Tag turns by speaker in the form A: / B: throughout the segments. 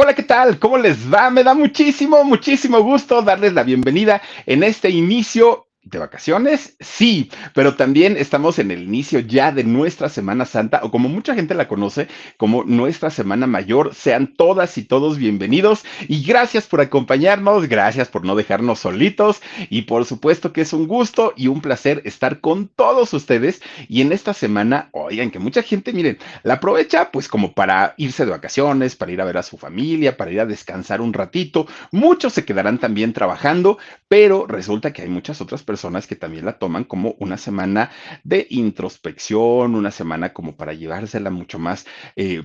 A: Hola, ¿qué tal? ¿Cómo les va? Me da muchísimo, muchísimo gusto darles la bienvenida en este inicio de vacaciones, sí, pero también estamos en el inicio ya de nuestra Semana Santa, o como mucha gente la conoce, como nuestra Semana Mayor. Sean todas y todos bienvenidos y gracias por acompañarnos, gracias por no dejarnos solitos y por supuesto que es un gusto y un placer estar con todos ustedes y en esta semana, oigan, que mucha gente, miren, la aprovecha pues como para irse de vacaciones, para ir a ver a su familia, para ir a descansar un ratito. Muchos se quedarán también trabajando, pero resulta que hay muchas otras personas que también la toman como una semana de introspección, una semana como para llevársela mucho más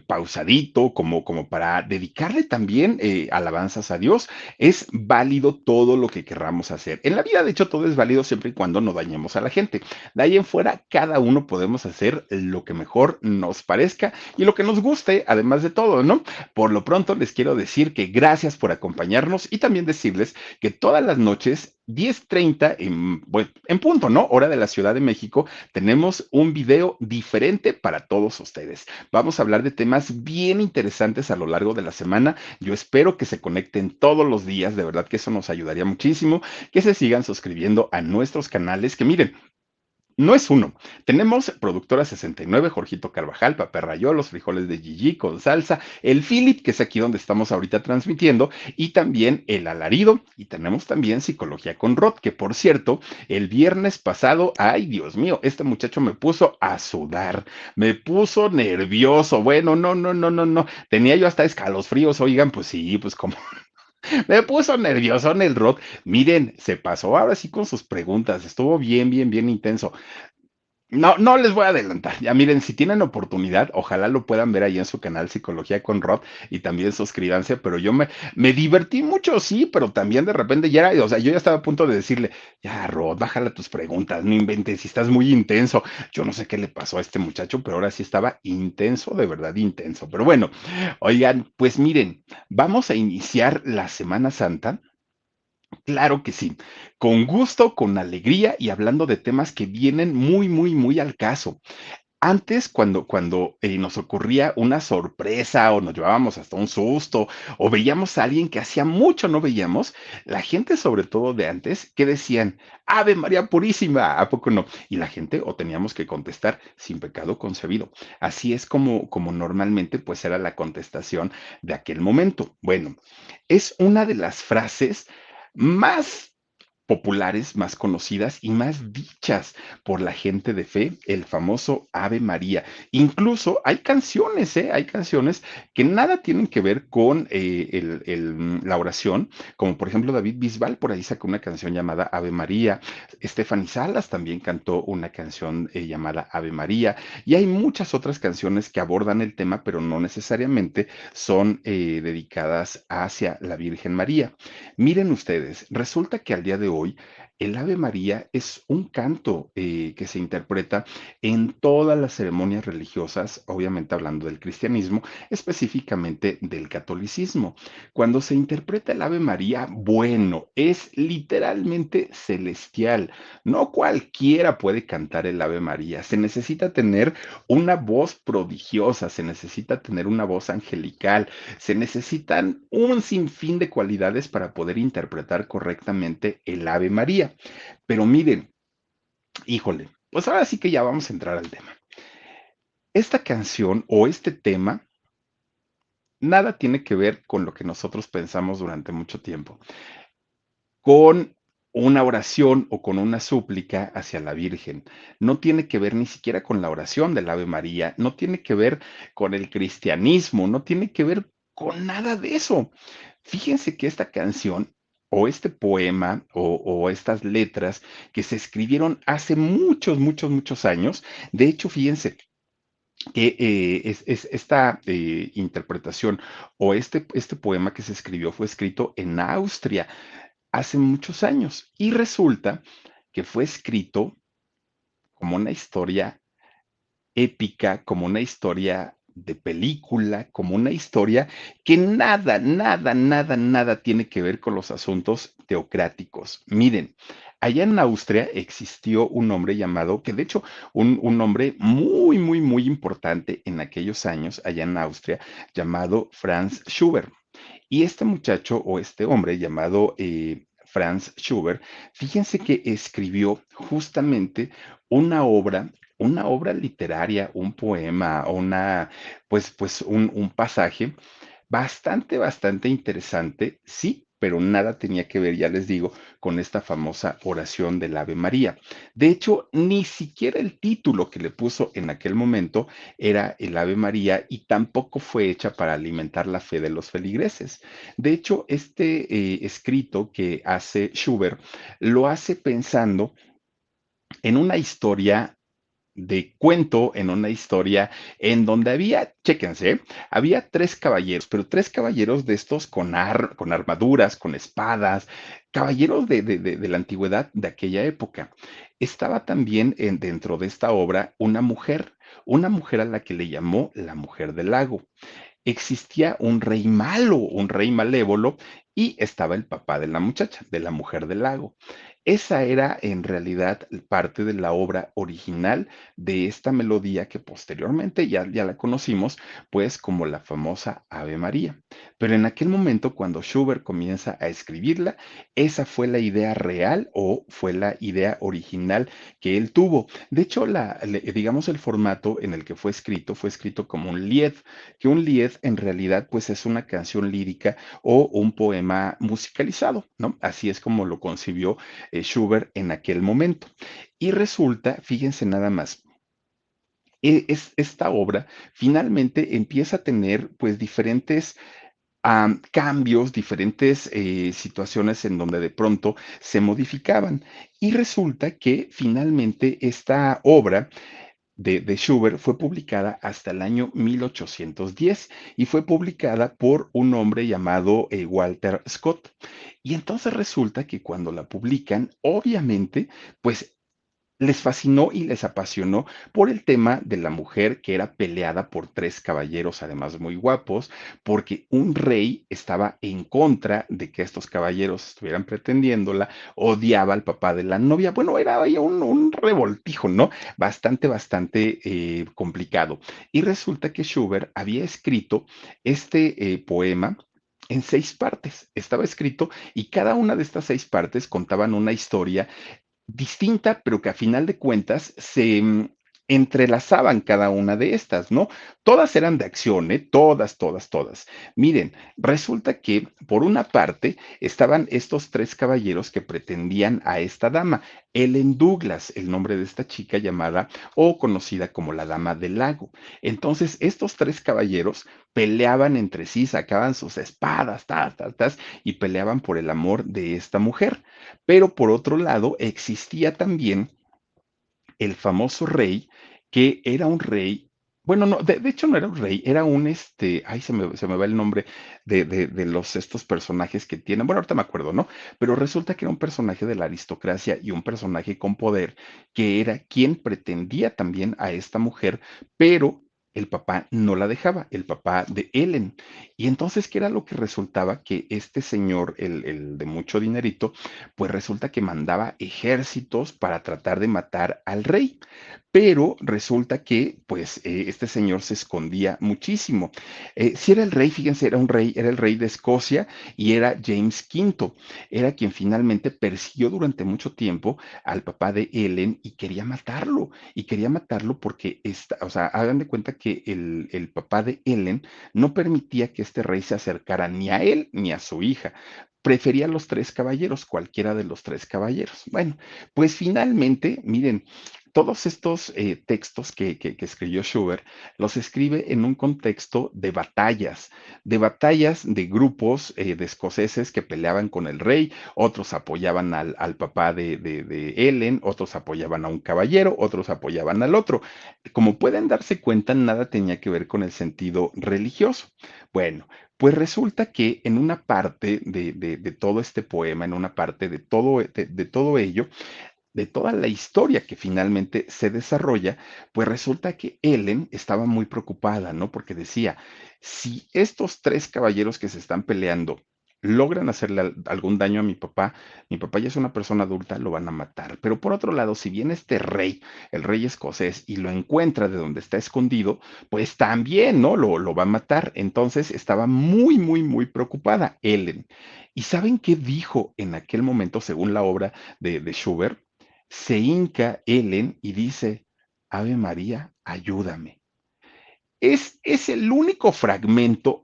A: pausadito, como para dedicarle también alabanzas a Dios. Es válido todo lo que querramos hacer. En la vida, de hecho, todo es válido siempre y cuando no dañemos a la gente. De ahí en fuera, cada uno podemos hacer lo que mejor nos parezca y lo que nos guste, además de todo, ¿no? Por lo pronto, les quiero decir que gracias por acompañarnos y también decirles que todas las noches 10:30 bueno, en punto, ¿no? Hora de la Ciudad de México, tenemos un video diferente para todos ustedes. Vamos a hablar de temas bien interesantes a lo largo de la semana. Yo espero que se conecten todos los días, de verdad que eso nos ayudaría muchísimo, que se sigan suscribiendo a nuestros canales, que miren, no es uno. Tenemos Productora 69, Jorgito Carvajal, Papá Rayó, Los Frijoles de Gigi con salsa, el Philip, que es aquí donde estamos ahorita transmitiendo, y también El Alarido, y tenemos también Psicología con Rod, que por cierto, el viernes pasado, ay Dios mío, este muchacho me puso a sudar, me puso nervioso, bueno, no, no, no, no, no, tenía yo hasta escalofríos, oigan, pues sí, pues como me puso nervioso en el rock. Miren, se pasó ahora sí con sus preguntas. Estuvo bien, bien, bien intenso. No, no les voy a adelantar. Ya miren, si tienen oportunidad, ojalá lo puedan ver ahí en su canal Psicología con Rod y también suscríbanse, pero me divertí mucho, sí, pero también de repente ya era, o sea, yo ya estaba a punto de decirle, ya, Rod, bájale tus preguntas, no inventes, si estás muy intenso. Yo no sé qué le pasó a este muchacho, pero ahora sí estaba intenso, de verdad intenso. Pero bueno, oigan, pues miren, vamos a iniciar la Semana Santa. Claro que sí, con gusto, con alegría y hablando de temas que vienen muy, muy, muy al caso. Antes, cuando nos ocurría una sorpresa o nos llevábamos hasta un susto o veíamos a alguien que hacía mucho no veíamos, la gente, sobre todo de antes, que decían, Ave María Purísima, ¿a poco no? Y la gente o teníamos que contestar sin pecado concebido. Así es como normalmente pues era la contestación de aquel momento. Bueno, es una de las frases más populares, más conocidas y más dichas por la gente de fe, el famoso Ave María. Incluso hay canciones, ¿eh? Hay canciones que nada tienen que ver con la oración, como por ejemplo David Bisbal, por ahí sacó una canción llamada Ave María, Stephanie Salas también cantó una canción llamada Ave María, y hay muchas otras canciones que abordan el tema, pero no necesariamente son dedicadas hacia la Virgen María. Miren ustedes, resulta que al día de hoy el Ave María es un canto que se interpreta en todas las ceremonias religiosas, obviamente hablando del cristianismo, específicamente del catolicismo. Cuando se interpreta el Ave María, bueno, es literalmente celestial. No cualquiera puede cantar el Ave María. Se necesita tener una voz prodigiosa, se necesita tener una voz angelical, se necesitan un sinfín de cualidades para poder interpretar correctamente el Ave María. Pero miren, híjole, pues ahora sí que ya vamos a entrar al tema. Esta canción o este tema nada tiene que ver con lo que nosotros pensamos durante mucho tiempo, con una oración o con una súplica hacia la Virgen. No tiene que ver ni siquiera con la oración del Ave María, no tiene que ver con el cristianismo, no tiene que ver con nada de eso. Fíjense que esta canción o este poema o estas letras que se escribieron hace muchos, muchos, muchos años, de hecho, fíjense que esta interpretación o este poema que se escribió fue escrito en Austria hace muchos años y resulta que fue escrito como una historia épica, como una historia de película, como una historia que nada, nada, nada, nada tiene que ver con los asuntos teocráticos. Miren, allá en Austria existió un hombre llamado, que de hecho, un hombre muy, muy, muy importante en aquellos años, allá en Austria, llamado Franz Schubert. Y este muchacho o este hombre llamado Franz Schubert, fíjense que escribió justamente una obra literaria, un poema, un pasaje bastante interesante, sí, pero nada tenía que ver, ya les digo, con esta famosa oración del Ave María. De hecho, ni siquiera el título que le puso en aquel momento era el Ave María y tampoco fue hecha para alimentar la fe de los feligreses. De hecho, este escrito que hace Schubert lo hace pensando en una historia de cuento, en una historia en donde había, chéquense, había tres caballeros, pero tres caballeros de estos con armaduras, con espadas, caballeros de la antigüedad de aquella época. Estaba también dentro de esta obra una mujer a la que le llamó la mujer del lago. Existía un rey malo, un rey malévolo, y estaba el papá de la muchacha, de la mujer del lago. Esa era en realidad parte de la obra original de esta melodía que posteriormente ya la conocimos, pues como la famosa Ave María. Pero en aquel momento, cuando Schubert comienza a escribirla, esa fue la idea real o fue la idea original que él tuvo. De hecho, digamos el formato en el que fue escrito como un lied, que un lied en realidad pues es una canción lírica o un poema musicalizado, ¿no? Así es como lo concibió Schubert en aquel momento. Y resulta, fíjense nada más, esta obra finalmente empieza a tener pues diferentes cambios, diferentes situaciones en donde de pronto se modificaban. Y resulta que finalmente esta obra de Schubert fue publicada hasta el año 1810 y fue publicada por un hombre llamado Walter Scott. Y entonces resulta que cuando la publican, obviamente, pues les fascinó y les apasionó por el tema de la mujer que era peleada por tres caballeros, además muy guapos, porque un rey estaba en contra de que estos caballeros estuvieran pretendiéndola, odiaba al papá de la novia. Bueno, era ahí un revoltijo, ¿no? Bastante complicado. Y resulta que Schubert había escrito este poema en 6 partes. Estaba escrito y cada una de estas 6 partes contaban una historia distinta, pero que a final de cuentas se entrelazaban cada una de estas, ¿no? Todas eran de acción, ¿eh? Todas. Miren, resulta que por una parte estaban estos tres caballeros que pretendían a esta dama, Ellen Douglas, el nombre de esta chica llamada o conocida como la Dama del Lago. Entonces, estos tres caballeros peleaban entre sí, sacaban sus espadas, y peleaban por el amor de esta mujer. Pero por otro lado, existía también el famoso rey, que era un rey, bueno, no, de hecho no era un rey, era ay, se me va el nombre de estos personajes que tienen, bueno, ahorita me acuerdo, ¿no? Pero resulta que era un personaje de la aristocracia y un personaje con poder, que era quien pretendía también a esta mujer, pero el papá no la dejaba, el papá de Ellen. Y entonces, ¿qué era lo que resultaba? Que este señor, el de mucho dinerito, pues resulta que mandaba ejércitos para tratar de matar al rey. Pero resulta que, pues, este señor se escondía muchísimo. Si era el rey, fíjense, era un rey, era el rey de Escocia y era James V. Era quien finalmente persiguió durante mucho tiempo al papá de Ellen y quería matarlo. Y quería matarlo porque, o sea, hagan de cuenta que el papá de Ellen no permitía que este rey se acercara ni a él ni a su hija. Prefería los tres caballeros, cualquiera de los tres caballeros. Bueno, pues finalmente, miren, todos estos textos que escribió Schubert los escribe en un contexto de batallas de grupos de escoceses que peleaban con el rey, otros apoyaban al papá de Ellen, otros apoyaban a un caballero, otros apoyaban al otro. Como pueden darse cuenta, nada tenía que ver con el sentido religioso. Bueno, pues resulta que en una parte de todo este poema, en una parte de todo ello, de toda la historia que finalmente se desarrolla, pues resulta que Ellen estaba muy preocupada, ¿no? Porque decía, si estos tres caballeros que se están peleando logran hacerle algún daño a mi papá ya es una persona adulta, lo van a matar. Pero por otro lado, si viene este rey, el rey escocés, y lo encuentra de donde está escondido, pues también, ¿no? Lo va a matar. Entonces estaba muy, muy, muy preocupada Ellen. ¿Y saben qué dijo en aquel momento, según la obra de Schubert? Se hinca Ellen y dice, Ave María, ayúdame. Es el único fragmento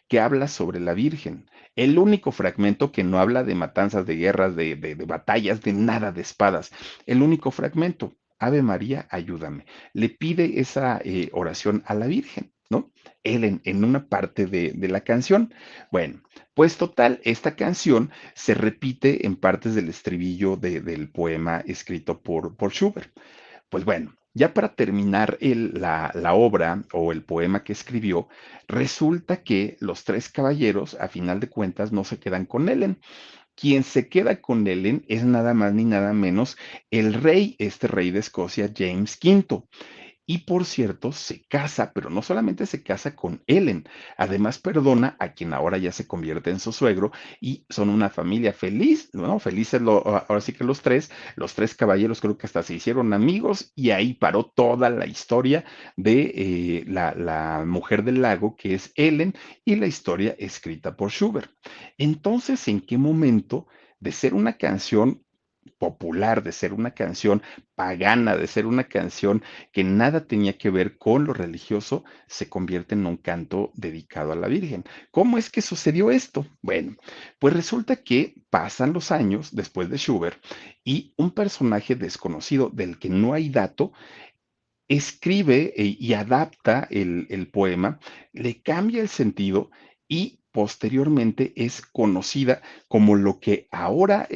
A: que habla sobre la Virgen, el único fragmento que no habla de matanzas, de guerras, de batallas, de nada, de espadas, el único fragmento. Ave María, ayúdame. Le pide esa oración a la Virgen, ¿no? Él en una parte de la canción. Bueno, pues total, esta canción se repite en partes del estribillo del poema escrito por Schubert. Pues bueno, ya para terminar la obra o el poema que escribió, resulta que los tres caballeros, a final de cuentas, no se quedan con Ellen. Quien se queda con Ellen es nada más ni nada menos el rey, este rey de Escocia, James V. Y por cierto, se casa, pero no solamente se casa con Ellen, además perdona a quien ahora ya se convierte en su suegro y son una familia feliz, ¿no? Felices ahora sí que los tres caballeros creo que hasta se hicieron amigos y ahí paró toda la historia de la mujer del lago que es Ellen y la historia escrita por Schubert. Entonces, ¿en qué momento de ser una canción popular, de ser una canción pagana, de ser una canción que nada tenía que ver con lo religioso, se convierte en un canto dedicado a la Virgen? ¿Cómo es que sucedió esto? Bueno, pues resulta que pasan los años después de Schubert y un personaje desconocido del que no hay dato escribe y adapta el poema, le cambia el sentido y posteriormente es conocida como lo que ahora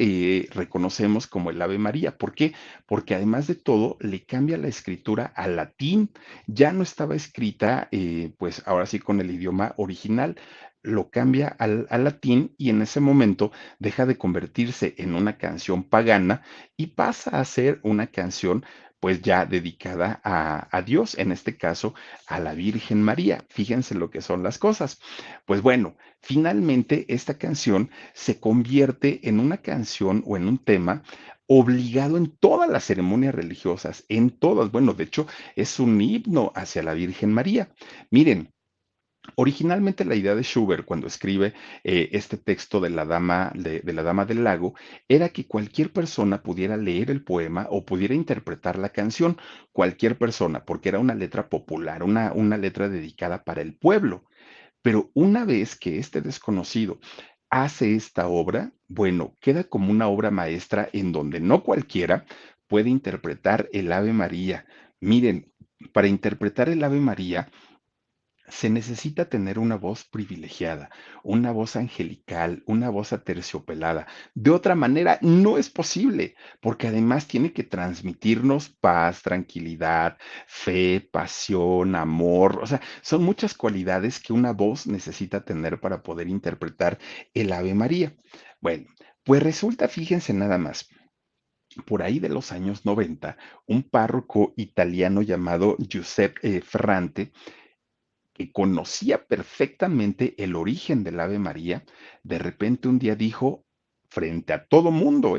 A: reconocemos como el Ave María. ¿Por qué? Porque además de todo le cambia la escritura al latín. Ya no estaba escrita, pues ahora sí con el idioma original. Lo cambia al latín y en ese momento deja de convertirse en una canción pagana y pasa a ser una canción pues ya dedicada a Dios, en este caso a la Virgen María. Fíjense lo que son las cosas. Pues bueno, finalmente esta canción se convierte en una canción o en un tema obligado en todas las ceremonias religiosas, en todas. Bueno, de hecho, es un himno hacia la Virgen María. Miren, originalmente la idea de Schubert cuando escribe este texto de la Dama del Lago era que cualquier persona pudiera leer el poema o pudiera interpretar la canción, cualquier persona, porque era una letra popular, una letra dedicada para el pueblo. Pero una vez que este desconocido hace esta obra, bueno, queda como una obra maestra en donde no cualquiera puede interpretar el Ave María. Miren, para interpretar el Ave María, se necesita tener una voz privilegiada, una voz angelical, una voz aterciopelada. De otra manera, no es posible, porque además tiene que transmitirnos paz, tranquilidad, fe, pasión, amor. O sea, son muchas cualidades que una voz necesita tener para poder interpretar el Ave María. Bueno, pues resulta, fíjense nada más, por ahí de los años 90, un párroco italiano llamado Giuseppe Ferrante, que conocía perfectamente el origen del Ave María, de repente un día dijo, frente a todo mundo,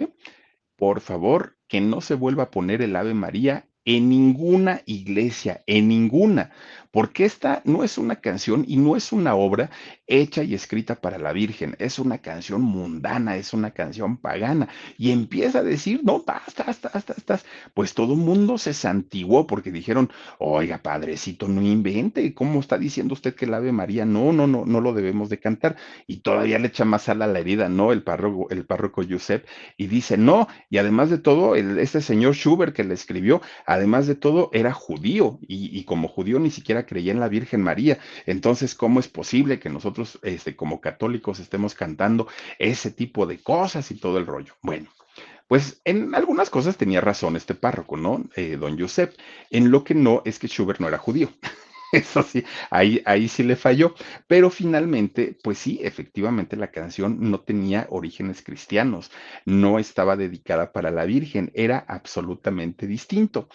A: por favor, que no se vuelva a poner el Ave María en ninguna iglesia, en ninguna, porque esta no es una canción y no es una obra hecha y escrita para la Virgen, es una canción mundana, es una canción pagana. Y empieza a decir, no, basta, basta, basta, basta. Pues todo el mundo se santiguó porque dijeron, oiga, padrecito, no invente, ¿cómo está diciendo usted que el Ave María? No, no, no, no lo debemos de cantar. Y todavía le echa más sal a la herida, ¿no? El párroco Giuseppe, y dice, no, y además de todo, este señor Schubert que le escribió, además de todo, era judío y como judío ni siquiera creía en la Virgen María. Entonces, ¿cómo es posible que nosotros, como católicos, estemos cantando ese tipo de cosas y todo el rollo? Bueno, pues en algunas cosas tenía razón este párroco, ¿no? Don Josep. En lo que no es que Schubert no era judío. Eso sí, ahí sí le falló, pero finalmente, pues sí, efectivamente la canción no tenía orígenes cristianos, no estaba dedicada para la Virgen, era absolutamente distinto.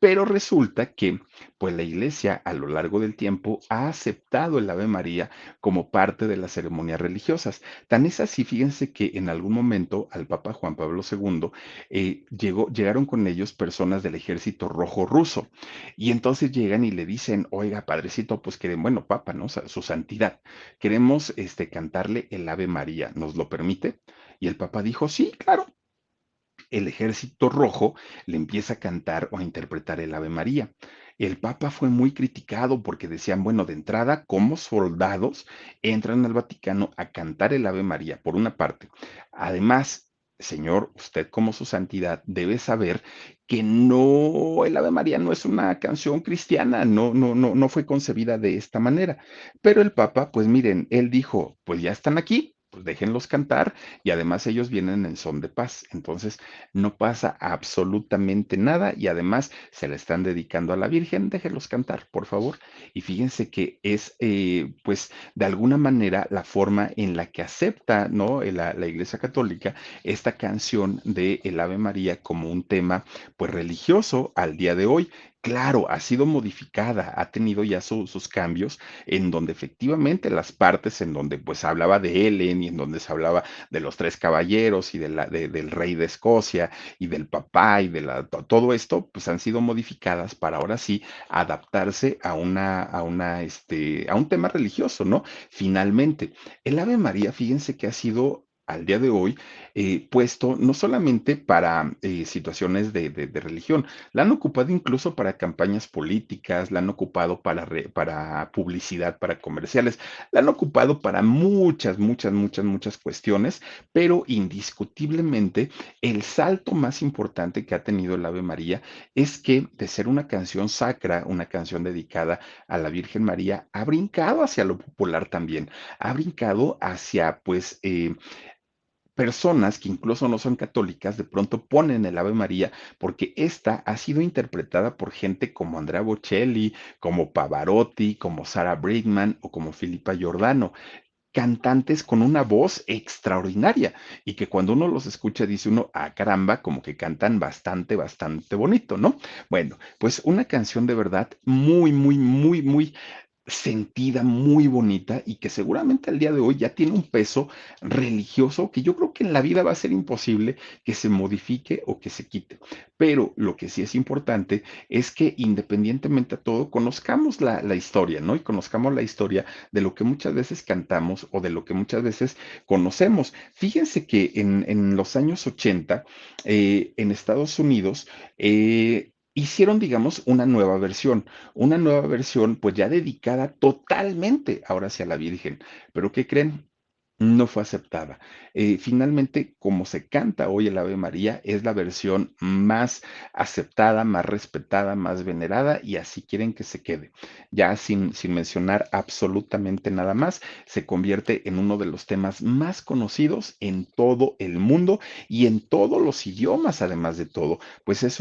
A: Pero resulta que, pues la iglesia a lo largo del tiempo ha aceptado el Ave María como parte de las ceremonias religiosas. Tan es así, fíjense que en algún momento al Papa Juan Pablo II llegaron con ellos personas del ejército rojo ruso y entonces llegan y le dicen, oiga, padrecito, pues queremos, bueno, Papa, ¿no? Su santidad, queremos cantarle el Ave María, ¿nos lo permite? Y el Papa dijo, sí, claro. El ejército rojo le empieza a cantar o a interpretar el Ave María. El Papa fue muy criticado porque decían, bueno, de entrada, como soldados entran al Vaticano a cantar el Ave María, por una parte. Además, señor, usted como su santidad debe saber que no, el Ave María no es una canción cristiana, no fue concebida de esta manera. Pero el Papa, pues miren, él dijo, pues ya están aquí, pues déjenlos cantar y además ellos vienen en son de paz. Entonces, no pasa absolutamente nada y además se le están dedicando a la Virgen, déjenlos cantar, por favor. Y fíjense que es, pues, de alguna manera la forma en la que acepta, ¿no? La Iglesia Católica esta canción de el Ave María como un tema, pues, religioso al día de hoy. Claro, ha sido modificada, ha tenido ya sus cambios, en donde efectivamente las partes en donde pues hablaba de Ellen y en donde se hablaba de los tres caballeros y del rey de Escocia y del papá y todo esto, pues han sido modificadas para ahora sí adaptarse a un tema religioso, ¿no? Finalmente, el Ave María, fíjense que ha sido al día de hoy puesto no solamente para situaciones de religión, la han ocupado incluso para campañas políticas, la han ocupado para publicidad, para comerciales, la han ocupado para muchas cuestiones, pero indiscutiblemente el salto más importante que ha tenido el Ave María es que de ser una canción sacra, una canción dedicada a la Virgen María, ha brincado hacia lo popular también, ha brincado hacia pues personas que incluso no son católicas, de pronto ponen el Ave María porque esta ha sido interpretada por gente como Andrea Bocelli, como Pavarotti, como Sarah Brightman o como Filipa Giordano, cantantes con una voz extraordinaria y que cuando uno los escucha dice uno, ah, caramba, como que cantan bastante bonito, ¿no? Bueno, pues una canción de verdad muy sentida, muy bonita y que seguramente al día de hoy ya tiene un peso religioso que yo creo que en la vida va a ser imposible que se modifique o que se quite. Pero lo que sí es importante es que independientemente a todo, conozcamos la historia, ¿no? Y conozcamos la historia de lo que muchas veces cantamos o de lo que muchas veces conocemos. Fíjense que en los años 80, en Estados Unidos, hicieron, digamos, una nueva versión, pues ya dedicada totalmente ahora hacia la Virgen. Pero ¿qué creen? No fue aceptada. Finalmente, como se canta hoy el Ave María, es la versión más aceptada, más respetada, más venerada y así quieren que se quede. Ya sin mencionar absolutamente nada más, se convierte en uno de los temas más conocidos en todo el mundo y en todos los idiomas, además de todo. Pues es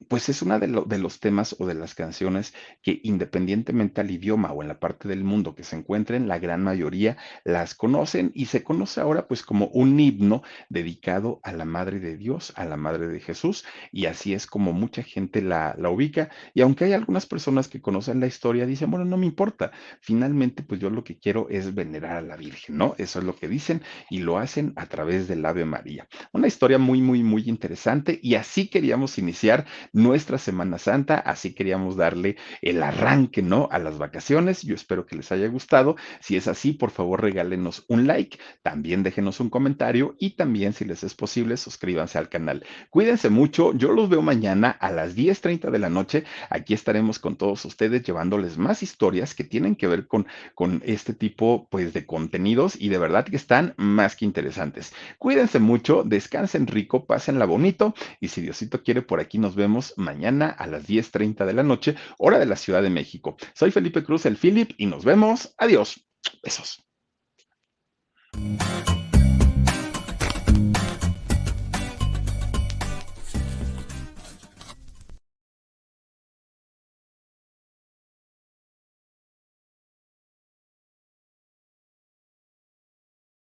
A: pues es una de los temas o de las canciones que independientemente al idioma o en la parte del mundo que se encuentren, la gran mayoría las conocen y se conoce ahora pues como un himno dedicado a la Madre de Dios, a la Madre de Jesús, y así es como mucha gente la ubica. Y aunque hay algunas personas que conocen la historia, dicen, bueno, no me importa, finalmente pues yo lo que quiero es venerar a la Virgen, ¿no? Eso es lo que dicen y lo hacen a través del Ave María. Una historia muy interesante y así queríamos iniciar nuestra Semana Santa, así queríamos darle el arranque, ¿no? A las vacaciones. Yo espero que les haya gustado. Si es así, por favor, regálenos un like, también déjenos un comentario y también, si les es posible, suscríbanse al canal. Cuídense mucho, yo los veo mañana a las 10:30 de la noche. Aquí estaremos con todos ustedes llevándoles más historias que tienen que ver con este tipo, pues, de contenidos y de verdad que están más que interesantes. Cuídense mucho, descansen rico, pásenla bonito y si Diosito quiere, por aquí nos vemos mañana a las 10:30 de la noche, hora de la Ciudad de México. Soy Felipe Cruz, el Philip, y nos vemos. Adiós. Besos.